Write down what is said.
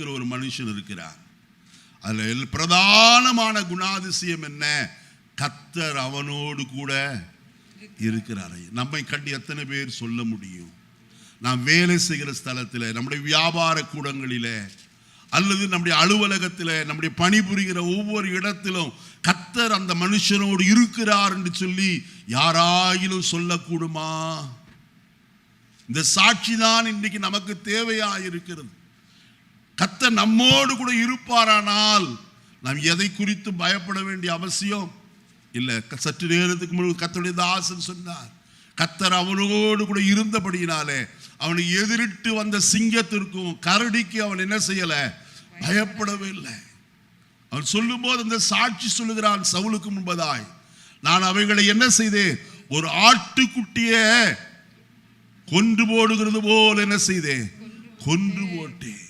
ஒரு மனுஷன் இருக்கிறார். அதுல பிரதானமான குணாதிசயம் என்ன? கர்த்தர் அவனோடு கூட இருக்கிறார். நம்மை கண்டு எத்தனை பேர் சொல்ல முடியும்? நாம் வேலை செய்கிற ஸ்தலத்தில், நம்முடைய வியாபார கூடங்களிலே, அல்லது நம்முடைய அலுவலகத்தில், நம்முடைய பணிபுரிகிற ஒவ்வொரு இடத்திலும் கர்த்தர் அந்த மனுஷனோடு இருக்கிறார் என்று சொல்லி யாராயிலும் சொல்லக்கூடுமா? இந்த சாட்சி தான் இன்றைக்கு நமக்கு தேவையா இருக்கிறது. கர்த்தர் நம்மோடு கூட இருப்பாரானால் நாம் எதை குறித்து பயப்பட வேண்டிய அவசியம் இல்லை. சற்று நேரத்துக்கு முன்பு கர்த்தருடைய தாசன் சொன்னார், கர்த்தர் அவனோடு கூட இருந்தபடியினாலே அவனை எதிரிட்டு வந்த சிங்கத்திற்கும் கரடிக்கு அவன் என்ன செய்யல? பயப்படவே இல்லை. அவன் சொல்லும் போது அந்த சாட்சி சொல்லுகிறான், சவுலுக்கு முன்பதாய் நான் அவைகளை என்ன செய்தேன்? ஒரு ஆட்டுக்குட்டியை கொன்று போடுகிறது போல் என்ன செய்தேன்? கொன்று போட்டேன்.